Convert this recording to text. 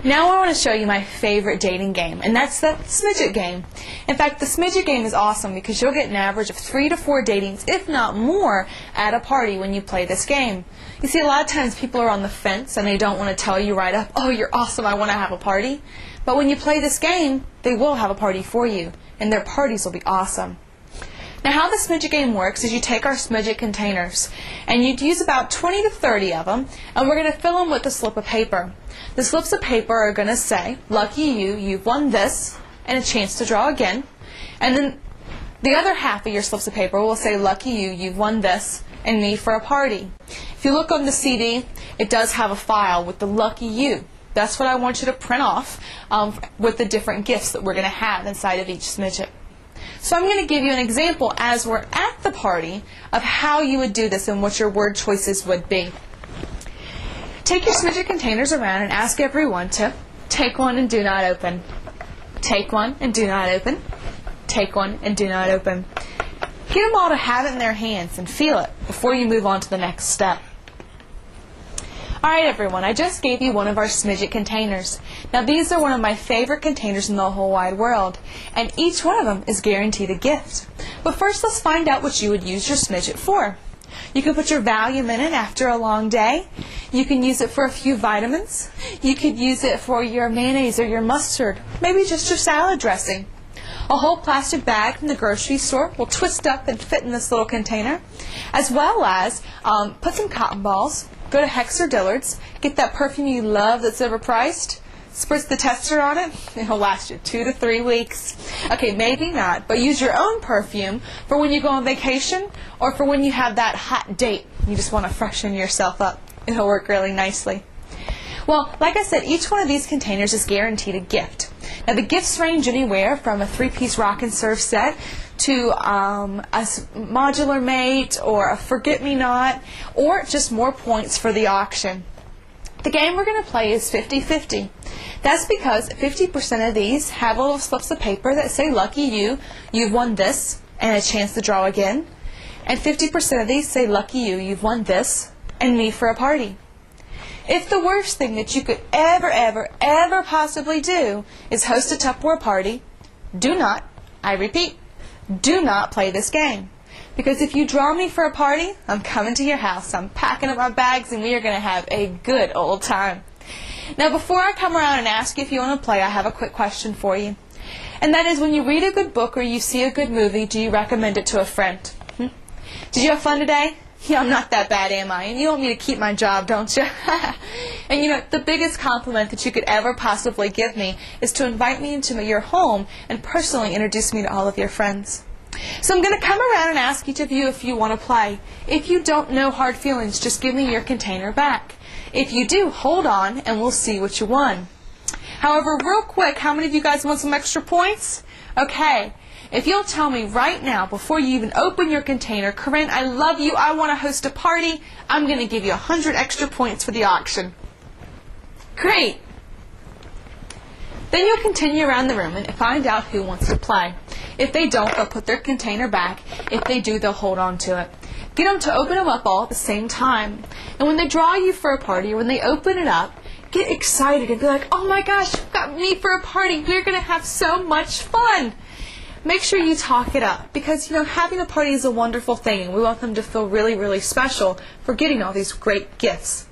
Now I want to show you my favorite dating game, and that's the Smidget Game. In fact, the Smidget Game is awesome because you'll get an average of 3 to 4 datings, if not more, at a party when you play this game. You see, a lot of times people are on the fence and they don't want to tell you right up, oh, you're awesome, I want to have a party. But when you play this game, they will have a party for you, and their parties will be awesome. Now how the Smidget Game works is you take our Smidget containers and you'd use about 20 to 30 of them, and we're going to fill them with a slip of paper. The slips of paper are going to say, lucky you, you've won this, and a chance to draw again. And then the other half of your slips of paper will say, lucky you, you've won this, and me for a party. If you look on the CD, it does have a file with the lucky you. That's what I want you to print off with the different gifts that we're going to have inside of each Smidget. So I'm going to give you an example as we're at the party of how you would do this and what your word choices would be. Take your Smidget containers around and ask everyone to take one and do not open. Take one and do not open. Take one and do not open. Get them all to have it in their hands and feel it before you move on to the next step. Alright everyone, I just gave you one of our Smidget containers. Now these are one of my favorite containers in the whole wide world, and each one of them is guaranteed a gift. But first let's find out what you would use your Smidget for. You can put your Valium in it after a long day. You can use it for a few vitamins. You could use it for your mayonnaise or your mustard, maybe just your salad dressing. A whole plastic bag from the grocery store will twist up and fit in this little container, as well as put some cotton balls. Go to Hex or Dillard's, get that perfume you love that's overpriced, spritz the tester on it, it'll last you 2 to 3 weeks. Okay, maybe not, but use your own perfume for when you go on vacation or for when you have that hot date. You just want to freshen yourself up. It'll work really nicely. Well, like I said, each one of these containers is guaranteed a gift. Now the gifts range anywhere from a 3-piece rock and serve set to a modular mate or a forget-me-not, or just more points for the auction. The game we're going to play is 50-50. That's because 50% of these have little slips of paper that say lucky you, you've won this, and a chance to draw again. And 50% of these say lucky you, you've won this, and me for a party. If the worst thing that you could ever possibly do is host a Tupperware party, do not, I repeat, do not play this game. Because if you draw me for a party, I'm coming to your house, I'm packing up my bags, and we are going to have a good old time. Now before I come around and ask you if you want to play, I have a quick question for you. And that is, when you read a good book or you see a good movie, do you recommend it to a friend? Did you have fun today? Yeah, I'm not that bad, am I? And you want me to keep my job, don't you? And you know, the biggest compliment that you could ever possibly give me is to invite me into your home and personally introduce me to all of your friends. So I'm going to come around and ask each of you if you want to play. If you don't, no hard feelings, just give me your container back. If you do, hold on and we'll see what you won. However, real quick, how many of you guys want some extra points? Okay. If you'll tell me right now, before you even open your container, Corinne, I love you, I want to host a party, I'm going to give you 100 extra points for the auction. Great! Then you'll continue around the room and find out who wants to play. If they don't, they'll put their container back. If they do, they'll hold on to it. Get them to open them up all at the same time. And when they draw you for a party, or when they open it up, get excited and be like, oh my gosh, you've got me for a party, we're going to have so much fun! Make sure you talk it up, because you know, having a party is a wonderful thing, and we want them to feel really, really special for getting all these great gifts.